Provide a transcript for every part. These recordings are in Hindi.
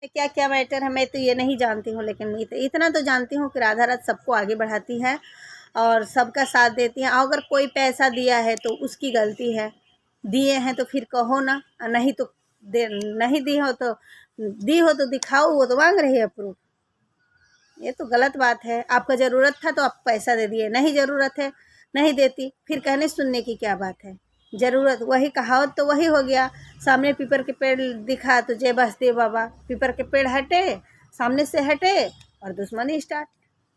क्या क्या मैटर है मैं तो ये नहीं जानती हूँ, लेकिन मैं इतना तो जानती हूँ कि राधा राज सबको आगे बढ़ाती है और सबका साथ देती है। अगर कोई पैसा दिया है तो उसकी गलती है, दिए हैं तो फिर कहो ना, नहीं तो दे, नहीं दी हो तो दिखाओ, वो तो मांग रही है प्रूफ। ये तो गलत बात है। आपका ज़रूरत था तो आप पैसा दे दिए, नहीं ज़रूरत है नहीं देती, फिर कहने सुनने की क्या बात है। ज़रूरत वही कहावत तो वही हो गया, सामने पीपर के पेड़ दिखा तो जय बस दे बाबा, पीपर के पेड़ हटे, सामने से हटे और दुश्मनी स्टार्ट।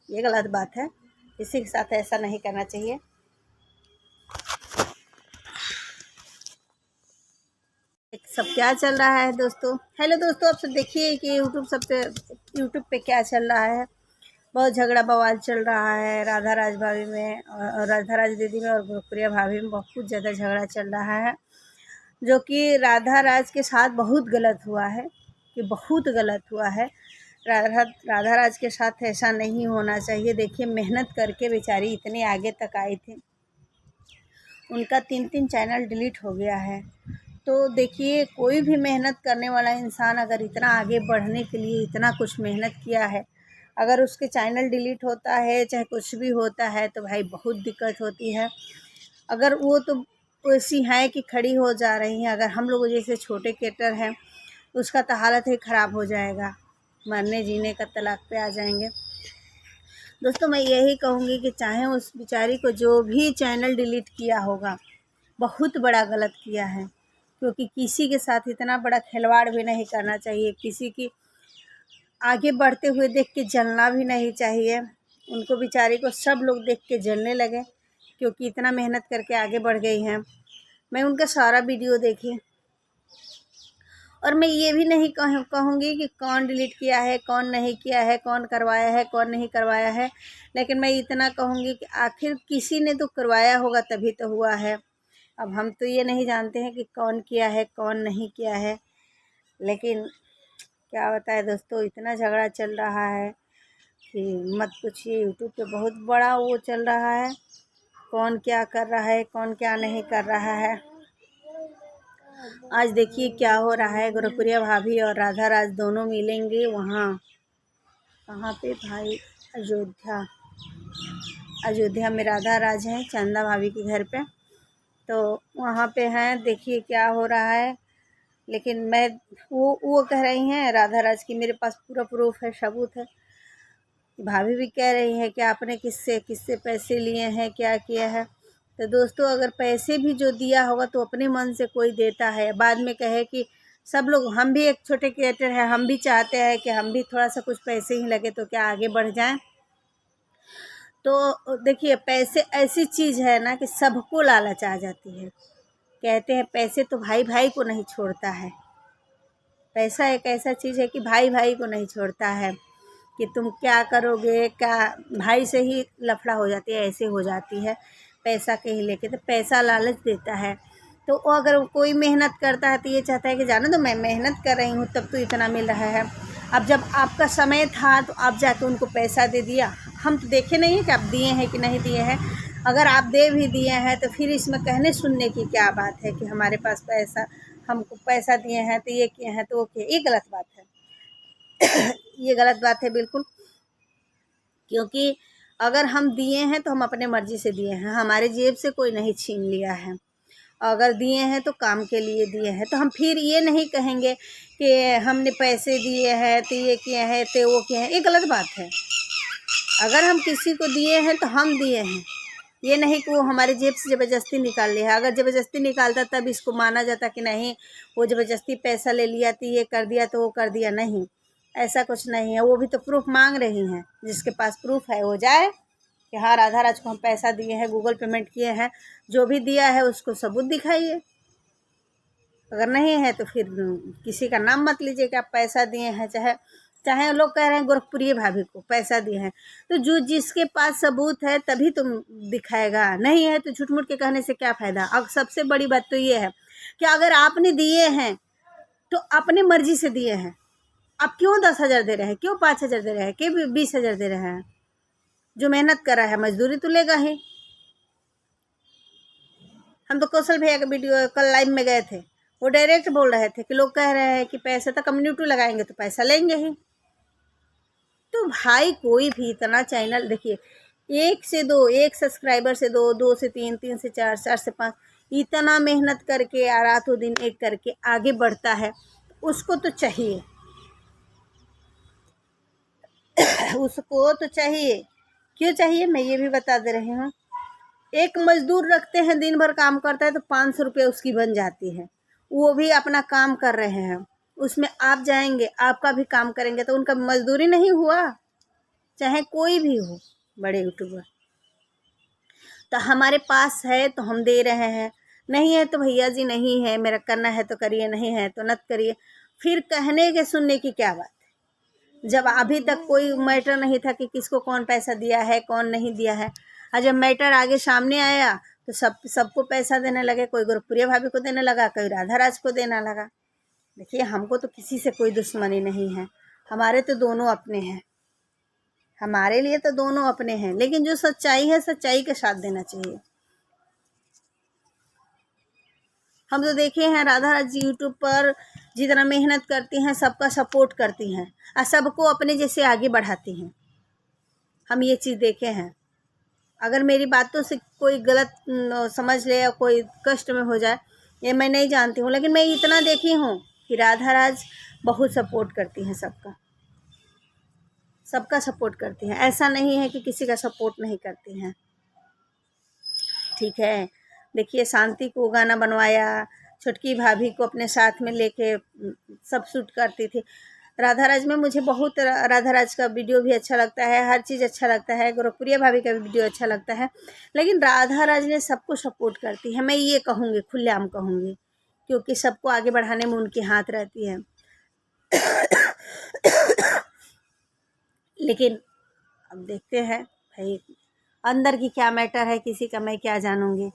ये गलत बात है, किसी के साथ ऐसा नहीं करना चाहिए। सब क्या चल रहा है दोस्तों। हेलो दोस्तों, आप सब देखिए कि यूट्यूब पे क्या चल रहा है। बहुत झगड़ा बवाल चल रहा है राधा राज भाभी में और राधा राज दीदी में और गुरप्रिया भाभी में बहुत ज़्यादा झगड़ा चल रहा है, जो कि राधा राज के साथ बहुत गलत हुआ है, कि बहुत गलत हुआ है। राधा राज के साथ ऐसा नहीं होना चाहिए। देखिए मेहनत करके बेचारी इतने आगे तक आई थी, उनका 3 चैनल डिलीट हो गया है। तो देखिए कोई भी मेहनत करने वाला इंसान अगर इतना आगे बढ़ने के लिए इतना कुछ मेहनत किया है, अगर उसके चैनल डिलीट होता है चाहे कुछ भी होता है तो भाई बहुत दिक्कत होती है। अगर वो तो ऐसी हैं कि खड़ी हो जा रही हैं, अगर हम लोग जैसे छोटे क्रिएटर हैं उसका तो हालत ही ख़राब हो जाएगा, मरने जीने का तलाक पे आ जाएंगे। दोस्तों मैं यही कहूँगी कि चाहे उस बेचारी को जो भी चैनल डिलीट किया होगा बहुत बड़ा गलत किया है, क्योंकि किसी के साथ इतना बड़ा खिलवाड़ भी नहीं करना चाहिए, किसी की आगे बढ़ते हुए देख के जलना भी नहीं चाहिए। उनको बेचारी को सब लोग देख के जलने लगे, क्योंकि इतना मेहनत करके आगे बढ़ गई हैं। मैं उनका सारा वीडियो देखी और मैं ये भी नहीं कहूँगी कि कौन डिलीट किया है कौन नहीं किया है, कौन करवाया है कौन नहीं करवाया है, लेकिन मैं इतना कहूँगी कि आखिर किसी ने तो करवाया होगा तभी तो हुआ है। अब हम तो ये नहीं जानते हैं कि कौन किया है कौन नहीं किया है, लेकिन क्या बताए दोस्तों, इतना झगड़ा चल रहा है कि मत पूछिए। यूट्यूब पे बहुत बड़ा वो चल रहा है, कौन क्या कर रहा है कौन क्या नहीं कर रहा है। आज देखिए क्या हो रहा है, गुरप्रिया भाभी और राधा राज दोनों मिलेंगे वहाँ, कहाँ पे भाई, अयोध्या में राधा राज हैं चंदा भाभी के घर पे, तो वहाँ पे हैं। देखिए क्या हो रहा है, लेकिन मैं वो कह रही हैं राधा राज की मेरे पास पूरा प्रूफ है, सबूत है। भाभी भी कह रही है कि आपने किससे पैसे लिए हैं क्या किया है। तो दोस्तों अगर पैसे भी जो दिया होगा तो अपने मन से कोई देता है, बाद में कहे कि सब लोग, हम भी एक छोटे क्रिएटर हैं, हम भी चाहते हैं कि हम भी थोड़ा सा कुछ पैसे ही लगे तो क्या आगे बढ़ जाएं। तो देखिए पैसे ऐसी चीज़ है ना कि सबको लालच आ जाती है। कहते हैं पैसे तो भाई भाई को नहीं छोड़ता है, पैसा एक ऐसा चीज़ है कि भाई भाई को नहीं छोड़ता है, कि तुम क्या करोगे क्या, भाई से ही लफड़ा हो जाती है, ऐसे हो जाती है पैसा के ही लेके। तो पैसा लालच देता है, तो वो अगर कोई मेहनत करता है तो ये चाहता है कि जानो तो मैं मेहनत कर रही हूँ तब तो इतना मिल रहा है। अब जब आपका समय था तो आप जाके उनको पैसा दे दिया, हम तो देखे नहीं हैं कि आप दिए हैं कि नहीं दिए हैं। अगर आप दे भी दिए हैं तो फिर इसमें कहने सुनने की क्या बात है कि हमारे पास पैसा, हमको पैसा दिए हैं तो ये किए हैं तो वो किए, ये गलत बात है। ये गलत बात है बिल्कुल, क्योंकि अगर हम दिए हैं तो हम अपने मर्ज़ी से दिए हैं, हमारे जेब से कोई नहीं छीन लिया है। अगर दिए हैं तो काम के लिए दिए हैं, तो हम फिर ये नहीं कहेंगे कि हमने पैसे दिए हैं तो ये किए हैं तो वो किए हैं, ये गलत बात है। अगर हम किसी को दिए हैं तो हम दिए हैं, ये नहीं कि वो हमारे जेब से ज़बरदस्ती निकाल लिया है। अगर ज़बरदस्ती निकालता तब इसको माना जाता कि नहीं वो ज़बरदस्ती पैसा ले लिया तो ये कर दिया तो वो कर दिया, नहीं ऐसा कुछ नहीं है। वो भी तो प्रूफ मांग रही हैं, जिसके पास प्रूफ है वो जाए कि हाँ राधा राज को हम पैसा दिए हैं, गूगल पेमेंट किए हैं, जो भी दिया है उसको सबूत दिखाइए। अगर नहीं है तो फिर किसी का नाम मत लीजिए कि आप पैसा दिए हैं। चाहे चाहे लोग कह रहे हैं गोरखपुरी भाभी को पैसा दिए हैं, तो जो जिसके पास सबूत है तभी तुम दिखाएगा, नहीं है तो झूठ मूठ के कहने से क्या फ़ायदा। अब सबसे बड़ी बात तो ये है कि अगर आपने दिए हैं तो अपनी मर्जी से दिए हैं, आप क्यों 10,000 दे रहे हैं, क्यों 5,000 दे रहे हैं, क्यों 20,000 दे रहे हैं। जो मेहनत कर रहा है मजदूरी तो लेगा ही। हम तो कौशल भैया का वीडियो कल लाइव में गए थे, वो डायरेक्ट बोल रहे थे कि लोग कह रहे हैं कि पैसे तो कम्युनिटी लगाएंगे तो पैसा लेंगे ही। तो भाई कोई भी इतना चैनल देखिए, 1 से 2, 1 सब्सक्राइबर से 2, 2 से 3, 3 से 4, 4 से 5, इतना मेहनत करके रातों दिन एक करके आगे बढ़ता है, उसको तो चाहिए उसको तो चाहिए। क्यों चाहिए मैं ये भी बता दे रही हूँ। एक मजदूर रखते हैं, दिन भर काम करता है तो 500 रुपये उसकी बन जाती है, वो भी अपना काम कर रहे हैं। उसमें आप जाएंगे, आपका भी काम करेंगे तो उनका मजदूरी नहीं हुआ, चाहे कोई भी हो बड़े यूट्यूबर। तो हमारे पास है तो हम दे रहे हैं, नहीं है तो भैया जी नहीं है, मेरा करना है तो करिए, नहीं है तो मत करिए। फिर कहने के सुनने की क्या बात है, जब अभी तक कोई मैटर नहीं था कि किसको कौन पैसा दिया है कौन नहीं दिया है। और जब मैटर आगे सामने आया तो सबको पैसा देने लगे, कोई गुरप्रिया भाभी को देने लगा, कोई राधा राज को देने लगा। देखिए हमको तो किसी से कोई दुश्मनी नहीं है, हमारे तो दोनों अपने हैं, हमारे लिए तो दोनों अपने हैं, लेकिन जो सच्चाई है सच्चाई के साथ देना चाहिए। हम तो देखे हैं राधा राज जी यूट्यूब पर जितना मेहनत करती हैं, सबका सपोर्ट करती हैं और सबको अपने जैसे आगे बढ़ाती हैं। हम ये चीज़ देखे हैं। अगर मेरी बातों से कोई गलत समझ ले या कोई कष्ट में हो जाए, ये मैं नहीं जानती हूँ, लेकिन मैं इतना देखी हूँ कि राधा राज बहुत सपोर्ट करती हैं, सबका सपोर्ट करती हैं। ऐसा नहीं है कि किसी का सपोर्ट नहीं करती हैं। ठीक है, देखिए शांति को गाना बनवाया, छोटकी भाभी को अपने साथ में लेके सब शूट करती थी। राधा राज में मुझे बहुत राधा राज का वीडियो भी अच्छा लगता है, हर चीज़ अच्छा लगता है, गुरप्रिया भाभी का भी वीडियो अच्छा लगता है, लेकिन राधा राज ने सबको सपोर्ट करती है। मैं ये कहूँगी, खुलेआम कहूँगी, क्योंकि सबको आगे बढ़ाने में उनकी हाथ रहती है। लेकिन अब देखते हैं भाई, अंदर की क्या मैटर है किसी का मैं क्या जानूँगी।